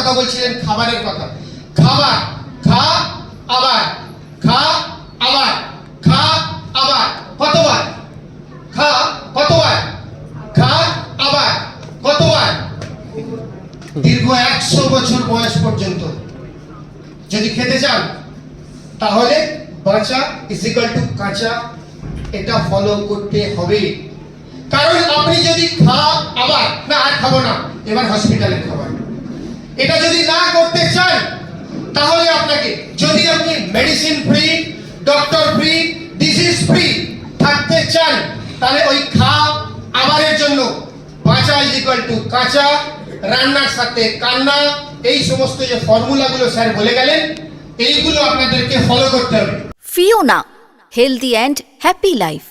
কথা বলছিলেন খাবারের কথা। খাবার, খা আবার, খা আবার, খা আবার, কতবার? খা কতবার? খা আবার, কতবার? দীর্ঘ 100 বছর বয়স পর্যন্ত যদি খেতে চান তাহলে বাঁচা ইজিক্যাল টু কাঁচা, এটা ফলো করতে হবে। কারণ আপনি যদি খা আবার না আর খাবো না, এবার হসপিটালে খাবার, এটা যদি না করতে চান তাহলে আপনাকে, যদি আপনি medicine free, doctor free, disease free থাকতে চান, তাহলে ওই খা আবারের জন্য বাঁচা ইজিক্যাল টু কাঁচা, রান্নার সাথে কান্না, এই সমস্ত যে ফর্মুলাগুলো স্যার বলে গেলেন, এইগুলো আপনাদেরকে ফলো করতে হবে। Fiona, healthy and happy life.